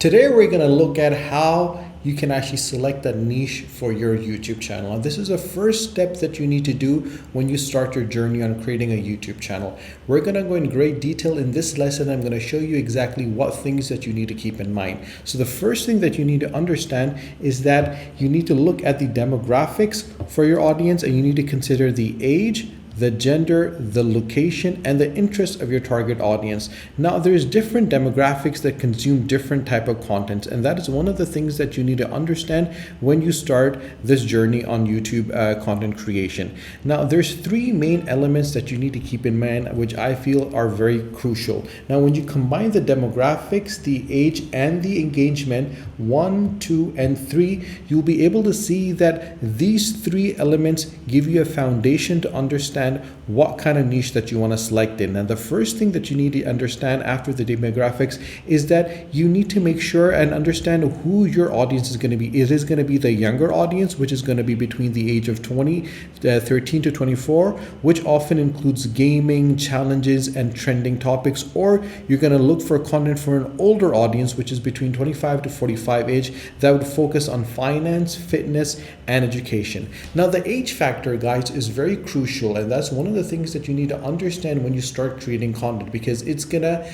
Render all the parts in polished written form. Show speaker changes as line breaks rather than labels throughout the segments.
Today we're going to look at how you can actually select a niche for your YouTube channel. And this is the first step that you need to do when you start your journey on creating a YouTube channel. We're going to go in great detail in this lesson. I'm going to show you exactly what things that you need to keep in mind. So the first thing that you need to understand is that you need to look at the demographics for your audience, and you need to consider the age, the gender, the location, and the interest of your target audience. Now, there's different demographics that consume different type of content, and that is one of the things that you need to understand when you start this journey on YouTube content creation. Now, there's three main elements that you need to keep in mind, which I feel are very crucial. Now, when you combine the demographics, the age, and the engagement, 1, 2, and 3, you'll be able to see that these three elements give you a foundation to understand what kind of niche that you want to select in. And the first thing that you need to understand after the demographics is that you need to make sure and understand who your audience is going to be. It is going to be the younger audience, which is going to be between the age of 13 to 24, which often includes gaming, challenges, and trending topics. Or you're going to look for content for an older audience, which is between 25 to 45 age, that would focus on finance, fitness, and education. Now, the age factor, guys, is very crucial, and that's one of the things that you need to understand when you start creating content, because it's gonna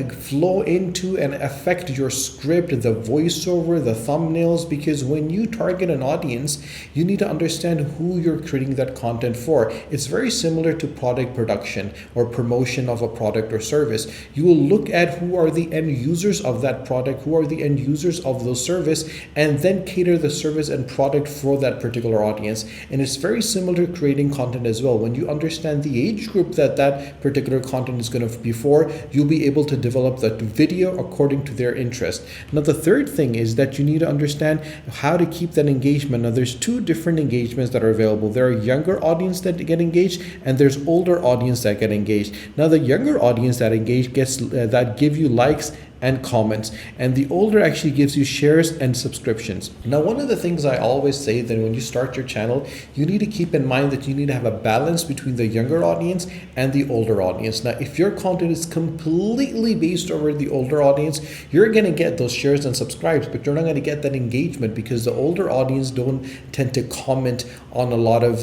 flow into and affect your script, the voiceover, the thumbnails. Because when you target an audience, you need to understand who you're creating that content for. It's very similar to product production or promotion of a product or service. You will look at who are the end users of that product, who are the end users of those service, and then cater the service and product for that particular audience. And it's very similar to creating content as well. When you understand the age group that particular content is going to be for, you'll be able to develop that video according to their interest. Now, the third thing is that you need to understand how to keep that engagement. Now, there's two different engagements that are available. There are younger audience that get engaged, and there's older audience that get engaged. Now, the younger audience that engage gets that give you likes and comments, and the older actually gives you shares and subscriptions. Now, one of the things I always say that when you start your channel, you need to keep in mind that you need to have a balance between the younger audience and the older audience. Now, if your content is completely based over the older audience, you're going to get those shares and subscribes, but you're not going to get that engagement, because the older audience don't tend to comment on a lot of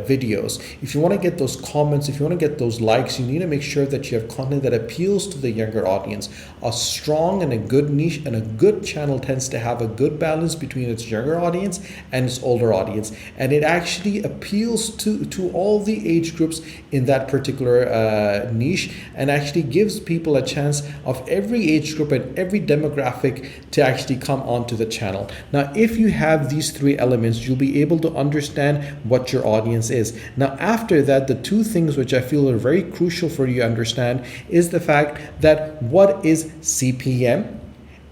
videos. If you want to get those comments, if you want to get those likes, you need to make sure that you have content that appeals to the younger audience. A strong and a good niche and a good channel tends to have a good balance between its younger audience and its older audience, and it actually appeals to all the age groups in that particular niche, and actually gives people a chance of every age group and every demographic to actually come onto the channel. Now, if you have these three elements, you'll be able to understand what your audience is. Now, after that, the two things which I feel are very crucial for you to understand is the fact that what is CPM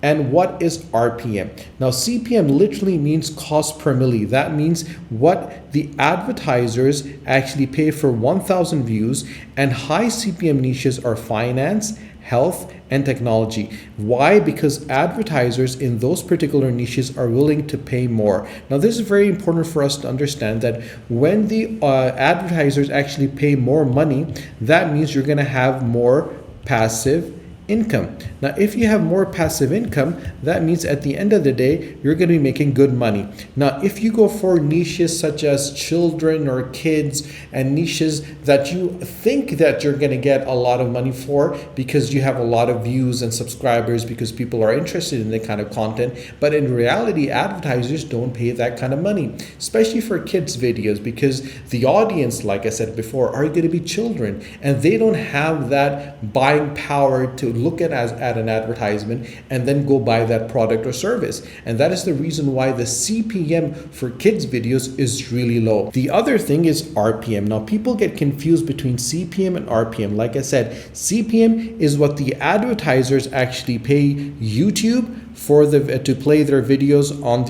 and what is RPM. Now, CPM literally means cost per milli. That means what the advertisers actually pay for 1,000 views, and high CPM niches are finance, health, and technology. Why? Because advertisers in those particular niches are willing to pay more. Now, this is very important for us to understand that when the advertisers actually pay more money, that means you're going to have more passive income. Now, if you have more passive income, that means at the end of the day, you're going to be making good money. Now, if you go for niches such as children or kids, and niches that you think that you're going to get a lot of money for because you have a lot of views and subscribers, because people are interested in that kind of content, but in reality, advertisers don't pay that kind of money, especially for kids videos, because the audience, like I said before, are going to be children, and they don't have that buying power to look at an advertisement and then go buy that product or service. And that is the reason why the CPM for kids videos is really low. The other thing is RPM. Now, people get confused between CPM and RPM. Like I said, CPM is what the advertisers actually pay YouTube for to play their videos on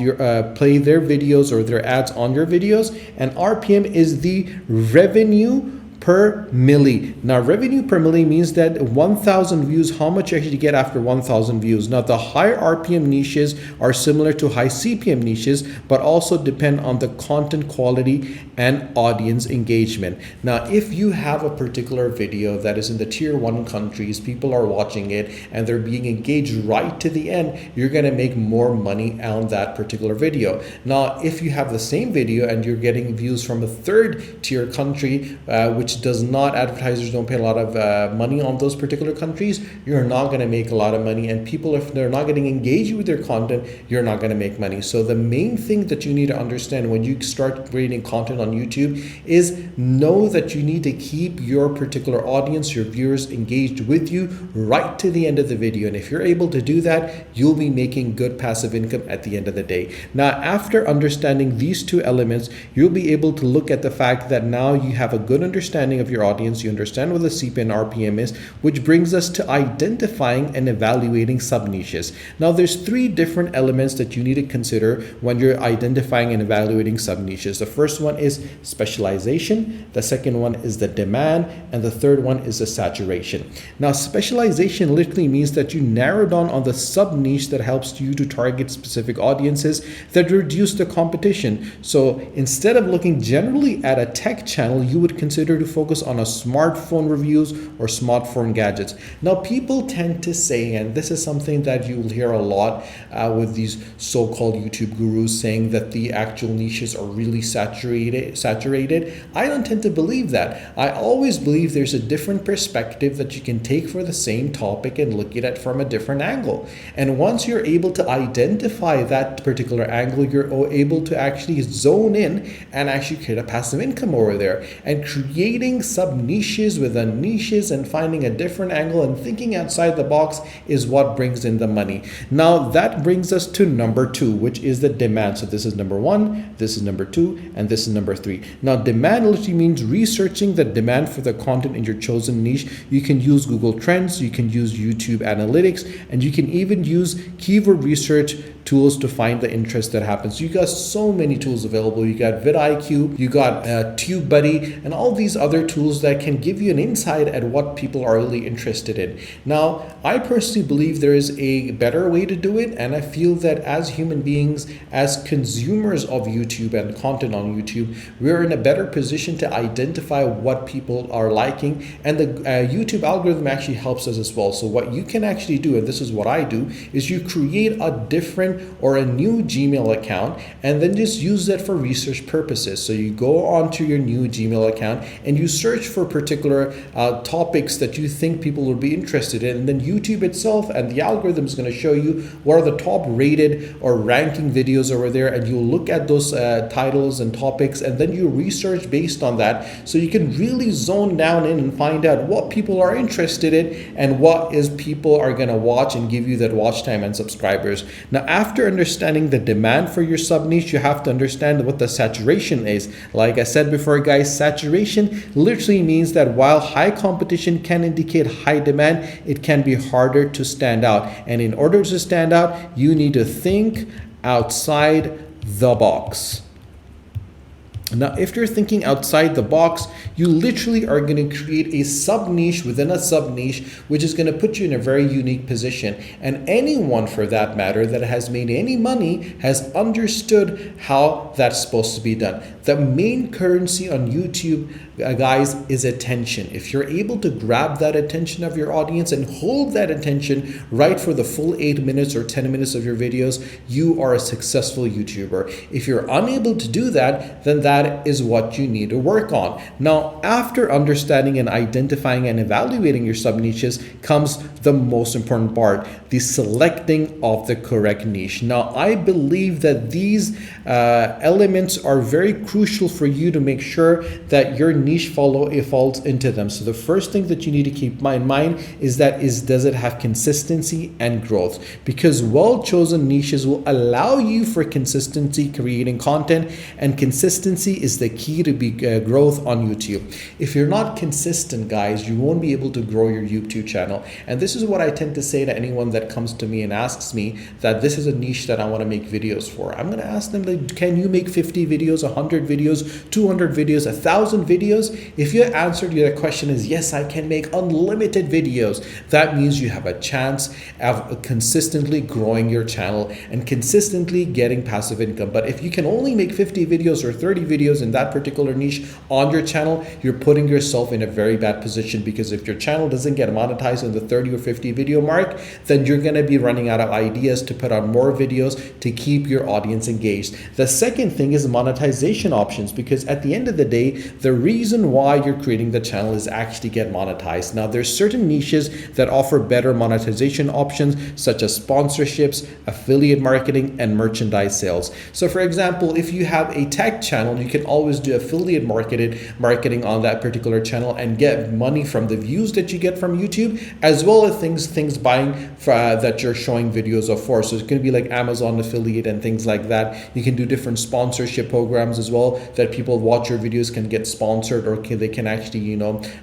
play their videos or their ads on your videos, and RPM is the revenue per milli. Now, revenue per milli means that 1,000 views, how much you actually get after 1,000 views. Now, the high RPM niches are similar to high CPM niches, but also depend on the content quality and audience engagement. Now, if you have a particular video that is in the tier 1 countries, people are watching it and they're being engaged right to the end, you're going to make more money on that particular video. Now, if you have the same video and you're getting views from a third tier country, which does not, advertisers don't pay a lot of money on those particular countries, you're not going to make a lot of money. And people, if they're not getting engaged with their content, you're not going to make money. So the main thing that you need to understand when you start creating content on YouTube is know that you need to keep your particular audience, your viewers, engaged with you right to the end of the video. And if you're able to do that, you'll be making good passive income at the end of the day. Now, after understanding these two elements, you'll be able to look at the fact that now you have a good understanding of your audience, you understand what the CPM and RPM is, which brings us to identifying and evaluating sub-niches. Now, there's 3 different elements that you need to consider when you're identifying and evaluating sub-niches. The first one is specialization, the second one is the demand, and the third one is the saturation. Now, specialization literally means that you narrow down on the sub-niche that helps you to target specific audiences that reduce the competition. So instead of looking generally at a tech channel, you would consider to focus on a smartphone reviews or smartphone gadgets. Now, people tend to say, and this is something that you'll hear a lot with these so-called YouTube gurus saying that the actual niches are really saturated. I don't tend to believe that. I always believe there's a different perspective that you can take for the same topic and look at it from a different angle. And once you're able to identify that particular angle, you're able to actually zone in and actually create a passive income over there. And creating sub-niches within niches and finding a different angle and thinking outside the box is what brings in the money. Now, that brings us to number 2, which is the demand. So this is number 1, this is number 2, and this is number 3. Now, demand literally means researching the demand for the content in your chosen niche. You can use Google Trends, you can use YouTube Analytics, and you can even use keyword research tools to find the interest that happens. You got so many tools available. You got vidIQ, you got TubeBuddy, and all these other tools that can give you an insight at what people are really interested in. Now, I personally believe there is a better way to do it, and I feel that as human beings, as consumers of YouTube and content on YouTube, we're in a better position to identify what people are liking, and the YouTube algorithm actually helps us as well. So what you can actually do, and this is what I do, is you create a different or a new Gmail account and then just use that for research purposes. So you go onto your new Gmail account and you search for particular topics that you think people will be interested in, and then YouTube itself and the algorithm is going to show you what are the top rated or ranking videos over there, and you look at those titles and topics, and then you research based on that, so you can really zone down in and find out what people are interested in and what is people are going to watch and give you that watch time and subscribers. Now, after understanding the demand for your sub niche, you have to understand what the saturation is. Like I said before, guys, saturation literally means that while high competition can indicate high demand, it can be harder to stand out. And in order to stand out, you need to think outside the box. Now, if you're thinking outside the box, you literally are going to create a sub-niche within a sub-niche, which is going to put you in a very unique position. And anyone, for that matter, that has made any money has understood how that's supposed to be done. The main currency on YouTube, guys, is attention. If you're able to grab that attention of your audience and hold that attention right for the full 8 minutes or 10 minutes of your videos, you are a successful YouTuber. If you're unable to do that, then that is what you need to work on. Now, after understanding and identifying and evaluating your sub-niches comes the most important part, the selecting of the correct niche. Now, I believe that these elements are very crucial for you to make sure that your niche falls into them. So the first thing that you need to keep in mind is does it have consistency and growth? Because well-chosen niches will allow you for consistency creating content, and consistency is the key to growth on YouTube. If you're not consistent, guys, you won't be able to grow your YouTube channel. And this is what I tend to say to anyone that comes to me and asks me that this is a niche that I want to make videos for. I'm going to ask them, like, can you make 50 videos, 100 videos, 200 videos, 1,000 videos? If your answer to that question is yes, I can make unlimited videos, that means you have a chance of consistently growing your channel and consistently getting passive income. But if you can only make 50 videos or 30 videos videos in that particular niche on your channel, you're putting yourself in a very bad position, because if your channel doesn't get monetized in the 30 or 50 video mark, then you're going to be running out of ideas to put out more videos to keep your audience engaged. The second thing is monetization options, because at the end of the day, the reason why you're creating the channel is actually get monetized. Now, there's certain niches that offer better monetization options, such as sponsorships, affiliate marketing, and merchandise sales. So for example, if you have a tech channel, you can always do affiliate marketing on that particular channel and get money from the views that you get from YouTube, as well as things buying that you're showing videos of for. So it's going to be like Amazon affiliate and things like that. You can do different sponsorship programs as well, that people watch your videos can get sponsored, or they can actually,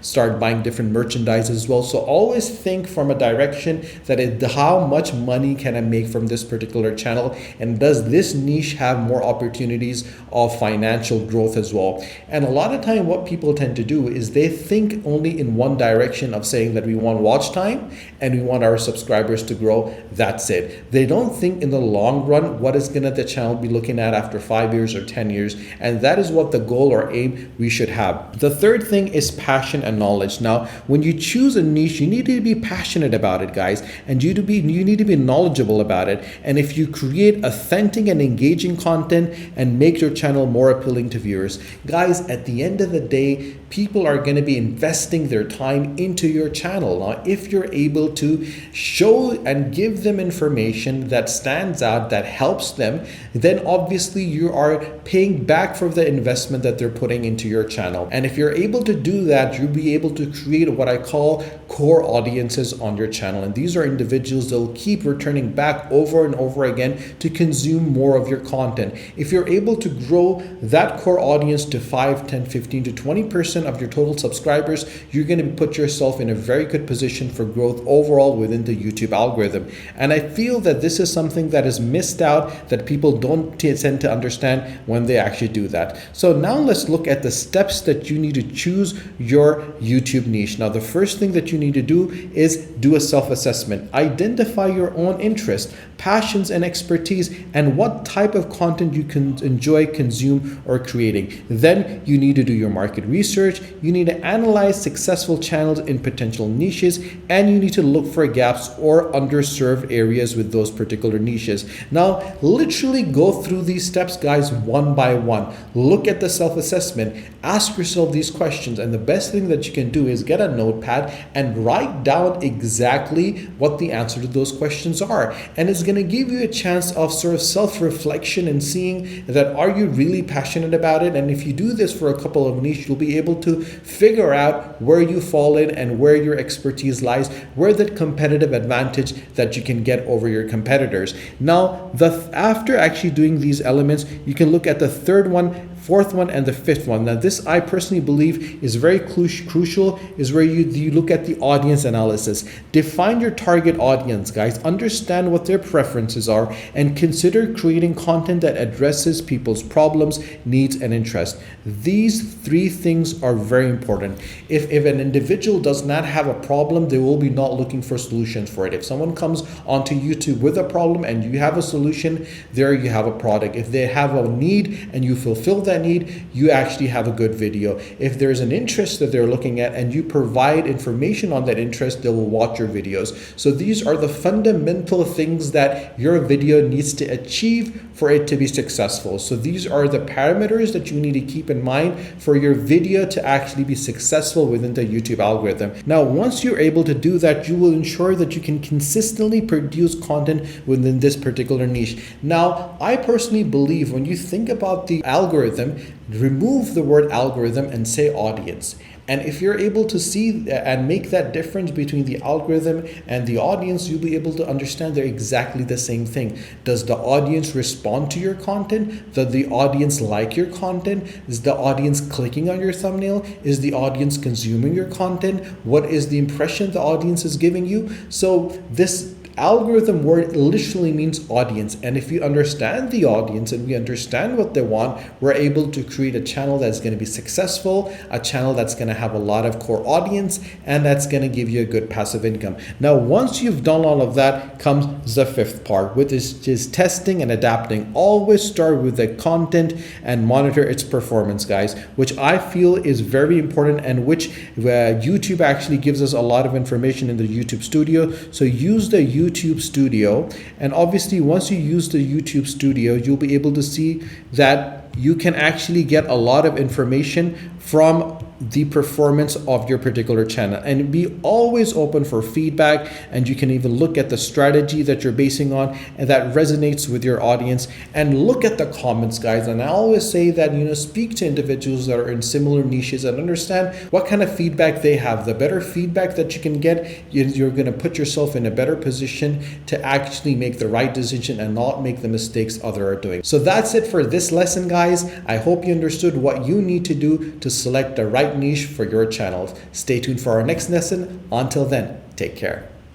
start buying different merchandise as well. So always think from a direction that how much money can I make from this particular channel, and does this niche have more opportunities of financial growth as well. And a lot of time what people tend to do is they think only in one direction of saying that we want watch time and we want our subscribers to grow. That's it. They don't think in the long run what is gonna the channel be looking at after 5 years or 10 years, and that is what the goal or aim we should have. The third thing is passion and knowledge. Now, when you choose a niche, you need to be passionate about it, guys, and you need to be knowledgeable about it. And if you create authentic and engaging content and make your channel more appealing to viewers, guys, at the end of the day, people are going to be investing their time into your channel. Now, if you're able to show and give them information that stands out, that helps them, then obviously you are paying back for the investment that they're putting into your channel. And if you're able to do that, you'll be able to create what I call core audiences on your channel. And these are individuals that will keep returning back over and over again to consume more of your content. If you're able to grow that core audience to 5, 10, 15 to 20% of your total subscribers, you're going to put yourself in a very good position for growth overall within the YouTube algorithm. And I feel that this is something that is missed out, that people don't tend to understand when they actually do that. So now let's look at the steps that you need to choose your YouTube niche. Now, the first thing that you need to do is do a self-assessment. Identify your own interests, passions, and expertise, and what type of content you can enjoy, consume, or creating. Then you need to do your market research. You need to analyze successful channels in potential niches, and you need to look for gaps or underserved areas with those particular niches. Now, literally go through these steps, guys, one by one. Look at the self-assessment. Ask yourself these questions, and the best thing that you can do is get a notepad and write down exactly what the answer to those questions are. And it's going to give you a chance of sort of self-reflection and seeing that are you really passionate about it. And if you do this for a couple of niches, you'll be able to figure out where you fall in and where your expertise lies, where that competitive advantage that you can get over your competitors. Now, after actually doing these elements, you can look at the third one, fourth one, and the fifth one. Now, this I personally believe is very crucial, is where you look at the audience analysis. Define your target audience, guys. Understand what their preferences are, and consider creating content that addresses people's problems, needs, and interests. These three things are very important. If an individual does not have a problem, they will be not looking for solutions for it. If someone comes onto YouTube with a problem and you have a solution, there you have a product. If they have a need and you fulfill that need, you actually have a good video. If there's an interest that they're looking at and you provide information on that interest, they will watch your videos. So these are the fundamental things that your video needs to achieve for it to be successful. So these are the parameters that you need to keep in mind for your video to actually be successful within the YouTube algorithm. Now, once you're able to do that, you will ensure that you can consistently produce content within this particular niche. Now, I personally believe when you think about the algorithm, remove the word algorithm and say audience. And if you're able to see and make that difference between the algorithm and the audience, you'll be able to understand they're exactly the same thing. Does the audience respond to your content? Does the audience like your content? Is the audience clicking on your thumbnail? Is the audience consuming your content? What is the impression the audience is giving you? So this algorithm word literally means audience. And if we understand the audience and we understand what they want, we're able to create a channel that's going to be successful, a channel that's going to have a lot of core audience, and that's going to give you a good passive income. Now, once you've done all of that, comes the fifth part, which is just testing and adapting. Always start with the content and monitor its performance, guys, which I feel is very important, and which YouTube actually gives us a lot of information in the YouTube Studio. So use the YouTube Studio, and obviously once you use the YouTube Studio, you'll be able to see that you can actually get a lot of information from the performance of your particular channel, and be always open for feedback. And you can even look at the strategy that you're basing on and that resonates with your audience, and look at the comments, guys. And I always say that, speak to individuals that are in similar niches and understand what kind of feedback they have. The better feedback that you can get, you're going to put yourself in a better position to actually make the right decision and not make the mistakes others are doing. So that's it for this lesson, guys. I hope you understood what you need to do to select the right niche for your channel. Stay tuned for our next lesson. Until then, take care.